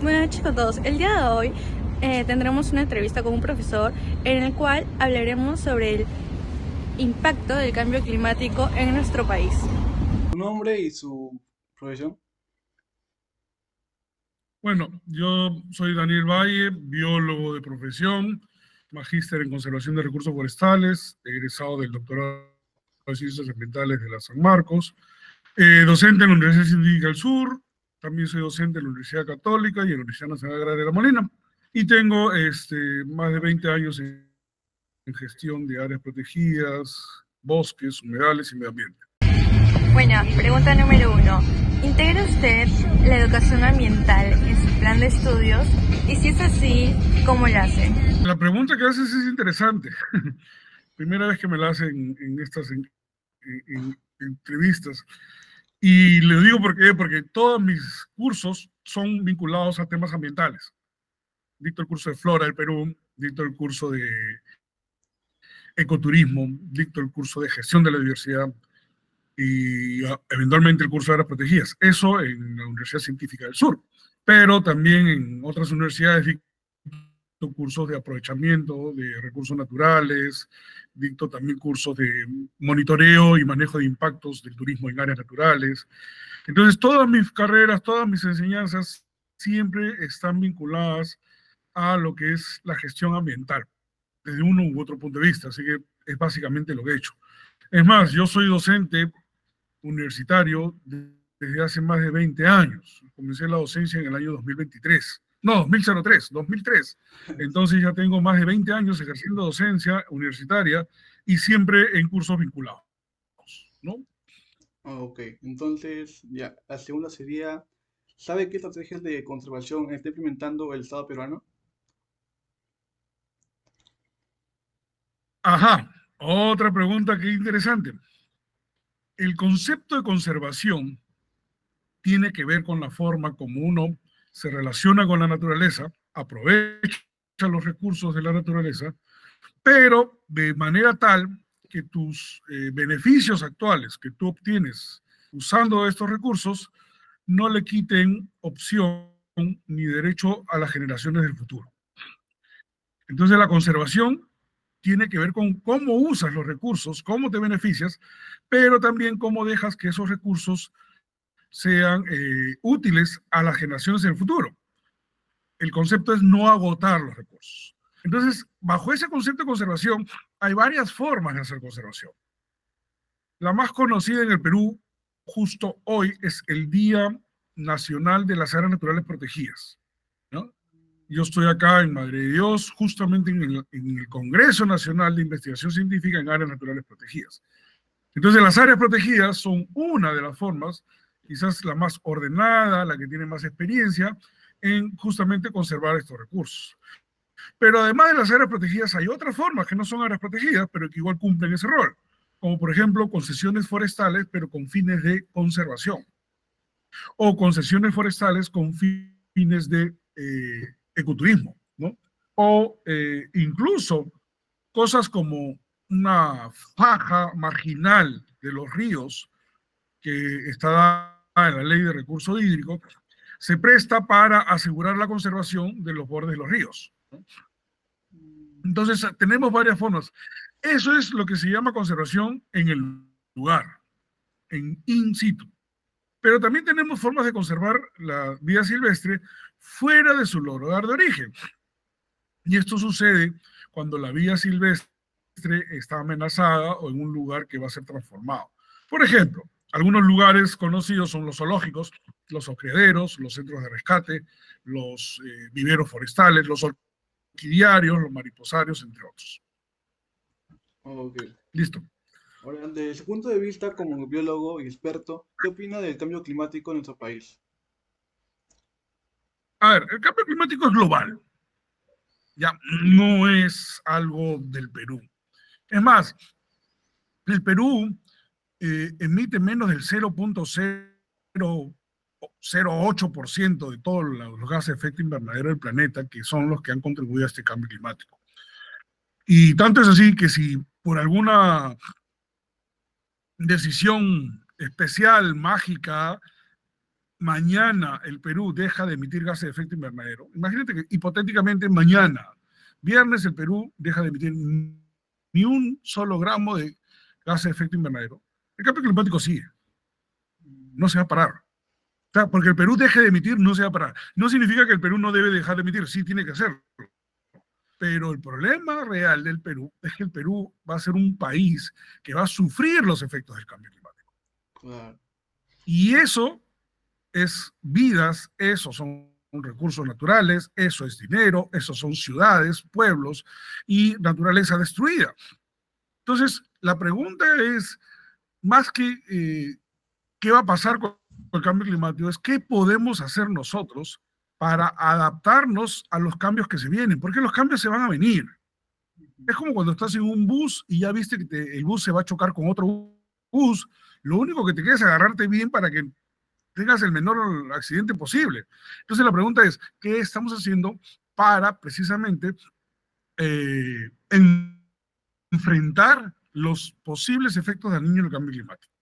Bueno chicos, todos, el día de hoy tendremos una entrevista con un profesor en el cual hablaremos sobre el impacto del cambio climático en nuestro país. Su nombre y su profesión. Bueno, yo soy Daniel Valle, biólogo de profesión, magíster en conservación de recursos forestales, egresado del doctorado de Ciencias Ambientales de la San Marcos, docente en la Universidad Científica del Sur, también soy docente en la Universidad Católica y en la Universidad Nacional Agraria de La Molina, y tengo más de 20 años en gestión de áreas protegidas, bosques, humedales y medio ambiente. Bueno, pregunta número 1. ¿Integra usted la educación ambiental en su plan de estudios? Y si es así, ¿cómo lo hace? La pregunta que haces es interesante. Primera vez que me la hacen en estas entrevistas. Y le digo por qué, porque todos mis cursos son vinculados a temas ambientales. Dicto el curso de Flora del Perú, dicto el curso de ecoturismo, dicto el curso de gestión de la diversidad y eventualmente el curso de áreas protegidas. Eso en la Universidad Científica del Sur. Pero también en otras universidades dicto cursos de aprovechamiento de recursos naturales, dicto también cursos de monitoreo y manejo de impactos del turismo en áreas naturales. Entonces, todas mis carreras, todas mis enseñanzas siempre están vinculadas a lo que es la gestión ambiental, desde uno u otro punto de vista, así que es básicamente lo que he hecho. Es más, yo soy docente universitario desde hace más de 20 años. Comencé la docencia en el año 2023. No, 2003. Entonces ya tengo más de 20 años ejerciendo docencia universitaria y siempre en cursos vinculados, ¿no? Ok, entonces ya, la segunda sería, ¿sabe qué estrategias de conservación está implementando el Estado peruano? Ajá, otra pregunta que interesante. El concepto de conservación tiene que ver con la forma como uno se relaciona con la naturaleza, aprovecha los recursos de la naturaleza, pero de manera tal que tus beneficios actuales que tú obtienes usando estos recursos no le quiten opción ni derecho a las generaciones del futuro. Entonces la conservación tiene que ver con cómo usas los recursos, cómo te beneficias, pero también cómo dejas que esos recursos sean útiles a las generaciones del futuro. El concepto es no agotar los recursos. Entonces, bajo ese concepto de conservación, hay varias formas de hacer conservación. La más conocida en el Perú, justo hoy, es el Día Nacional de las Áreas Naturales Protegidas, ¿no? Yo estoy acá en Madre de Dios, justamente en el Congreso Nacional de Investigación Científica en Áreas Naturales Protegidas. Entonces, las áreas protegidas son una de las formas, quizás la más ordenada, la que tiene más experiencia en justamente conservar estos recursos. Pero además de las áreas protegidas, hay otras formas que no son áreas protegidas, pero que igual cumplen ese rol, como por ejemplo concesiones forestales, pero con fines de conservación, o concesiones forestales con fines de ecoturismo, ¿no? O incluso cosas como una faja marginal de los ríos que está dada en la ley de recursos hídricos, se presta para asegurar la conservación de los bordes de los ríos. Entonces, tenemos varias formas. Eso es lo que se llama conservación en el lugar, en in situ. Pero también tenemos formas de conservar la vida silvestre fuera de su lugar de origen. Y esto sucede cuando la vida silvestre está amenazada o en un lugar que va a ser transformado. Por ejemplo, algunos lugares conocidos son los zoológicos, los criaderos, los centros de rescate, los viveros forestales, los orquidiarios, los mariposarios, entre otros. Ok. Listo. Ahora, desde su punto de vista como biólogo y experto, ¿qué opina del cambio climático en nuestro país? A ver, el cambio climático es global, ya no es algo del Perú. Es más, el Perú emite menos del 0.008% de todos los gases de efecto invernadero del planeta, que son los que han contribuido a este cambio climático. Y tanto es así que si por alguna decisión especial, mágica, mañana el Perú deja de emitir gases de efecto invernadero, imagínate que hipotéticamente mañana, viernes, el Perú deja de emitir ni un solo gramo de gases de efecto invernadero, el cambio climático sigue, no se va a parar. O sea, porque el Perú deje de emitir, no se va a parar. No significa que el Perú no debe dejar de emitir, sí tiene que hacerlo. Pero el problema real del Perú es que el Perú va a ser un país que va a sufrir los efectos del cambio climático. Claro. Y eso es vidas, esos son recursos naturales, eso es dinero, esos son ciudades, pueblos y naturaleza destruida. Entonces, la pregunta es, más que qué va a pasar con el cambio climático, es qué podemos hacer nosotros para adaptarnos a los cambios que se vienen, porque los cambios se van a venir. Es como cuando estás en un bus y ya viste que el bus se va a chocar con otro bus, lo único que te queda es agarrarte bien para que tengas el menor accidente posible. Entonces la pregunta es, ¿qué estamos haciendo para precisamente enfrentar los posibles efectos dañinos del cambio climático?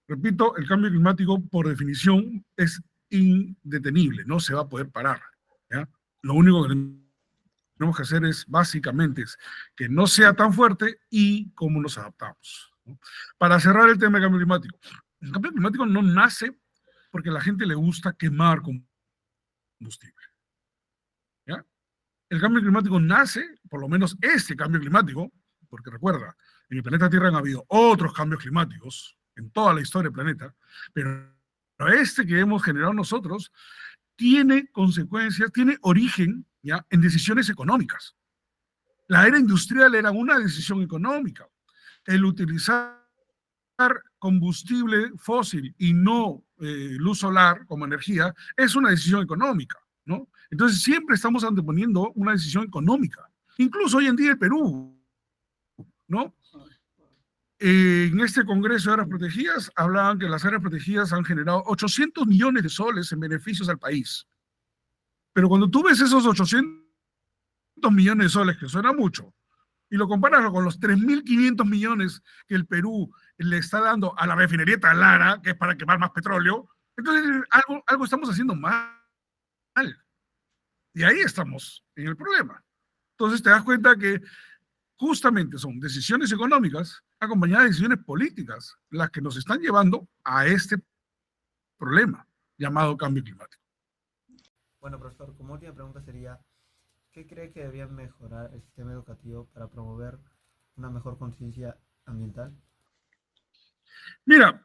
Repito, el cambio climático por definición es indetenible, no se va a poder parar. ¿Ya? Lo único que tenemos que hacer es básicamente es que no sea tan fuerte y cómo nos adaptamos, ¿no? Para cerrar el tema del cambio climático, el cambio climático no nace porque a la gente le gusta quemar combustible. ¿Ya? El cambio climático nace, por lo menos este cambio climático, porque recuerda, en el planeta Tierra han habido otros cambios climáticos en toda la historia del planeta, pero este que hemos generado nosotros tiene consecuencias, tiene origen, ¿ya?, en decisiones económicas. La era industrial era una decisión económica. El utilizar combustible fósil y no luz solar como energía es una decisión económica, ¿no? Entonces siempre estamos anteponiendo una decisión económica. Incluso hoy en día el Perú, ¿no? En este Congreso de Áreas Protegidas hablaban que las áreas protegidas han generado 800 millones de soles en beneficios al país. Pero cuando tú ves esos 800 millones de soles, que suena mucho, y lo comparas con los 3.500 millones que el Perú le está dando a la refinería Talara, que es para quemar más petróleo, entonces algo estamos haciendo mal. Y ahí estamos en el problema. Entonces te das cuenta que justamente son decisiones económicas acompañadas de decisiones políticas las que nos están llevando a este problema llamado cambio climático. Bueno, profesor, como última pregunta sería, ¿qué cree que debería mejorar el sistema educativo para promover una mejor conciencia ambiental? Mira,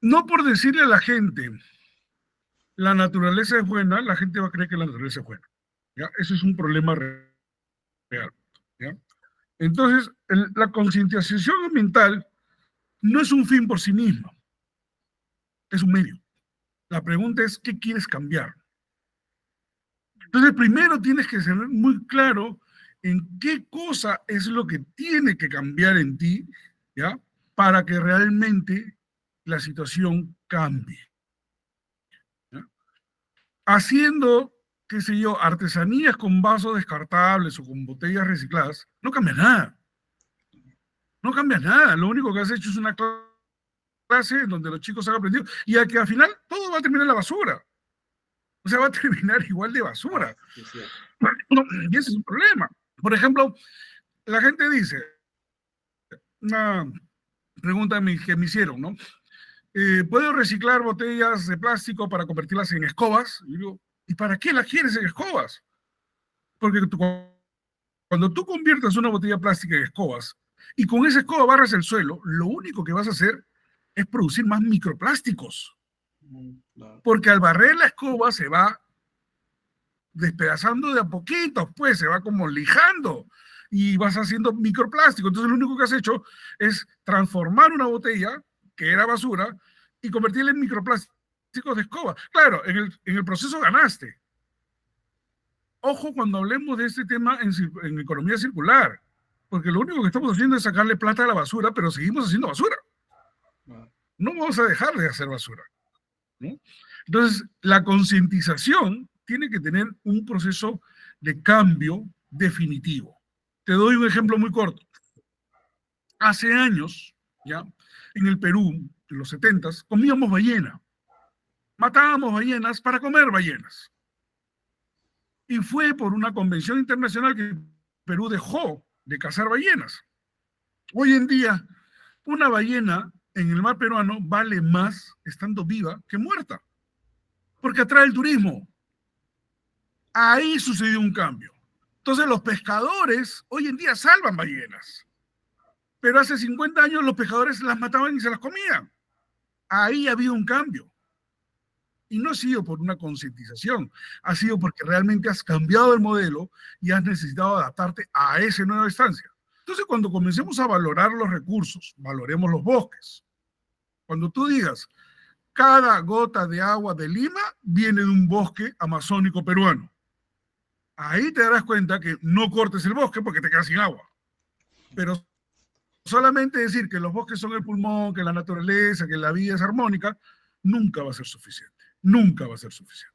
no por decirle a la gente la naturaleza es buena, la gente va a creer que la naturaleza es buena. ¿Ya? Eso es un problema real. ¿Ya? Entonces, la concientización ambiental no es un fin por sí misma, es un medio. La pregunta es, ¿qué quieres cambiar? Entonces, primero tienes que ser muy claro en qué cosa es lo que tiene que cambiar en ti, ¿ya?, para que realmente la situación cambie. ¿Ya? Haciendo, qué sé yo, artesanías con vasos descartables o con botellas recicladas, no cambia nada. No cambia nada. Lo único que has hecho es una clase en donde los chicos han aprendido y a que al final todo va a terminar en la basura. O sea, va a terminar igual de basura. Y ese es un problema. Por ejemplo, la gente dice, una pregunta que me hicieron, ¿no? ¿Puedo reciclar botellas de plástico para convertirlas en escobas? Y digo, ¿y para qué las quieres en escobas? Porque cuando tú conviertes una botella plástica en escobas y con esa escoba barras el suelo, lo único que vas a hacer es producir más microplásticos. Porque al barrer la escoba se va despedazando de a poquito, pues se va como lijando y vas haciendo microplástico. Entonces lo único que has hecho es transformar una botella que era basura y convertirla en microplásticos de escoba. Claro, en el proceso ganaste. Ojo cuando hablemos de este tema en economía circular, porque lo único que estamos haciendo es sacarle plata a la basura, pero seguimos haciendo basura. No vamos a dejar de hacer basura, ¿no? Entonces, la concientización tiene que tener un proceso de cambio definitivo. Te doy un ejemplo muy corto. Hace años, ¿ya? En el Perú, en los 70s, comíamos ballena. Matábamos ballenas para comer ballenas. Y fue por una convención internacional que Perú dejó de cazar ballenas. Hoy en día, una ballena en el mar peruano vale más estando viva que muerta, porque atrae el turismo. Ahí sucedió un cambio. Entonces los pescadores hoy en día salvan ballenas, pero hace 50 años los pescadores las mataban y se las comían. Ahí ha habido un cambio. Y no ha sido por una concientización, ha sido porque realmente has cambiado el modelo y has necesitado adaptarte a esa nueva instancia. Entonces, cuando comencemos a valorar los recursos, valoremos los bosques. Cuando tú digas, cada gota de agua de Lima viene de un bosque amazónico peruano, ahí te darás cuenta que no cortes el bosque porque te quedas sin agua. Pero solamente decir que los bosques son el pulmón, que la naturaleza, que la vida es armónica, nunca va a ser suficiente. Nunca va a ser suficiente.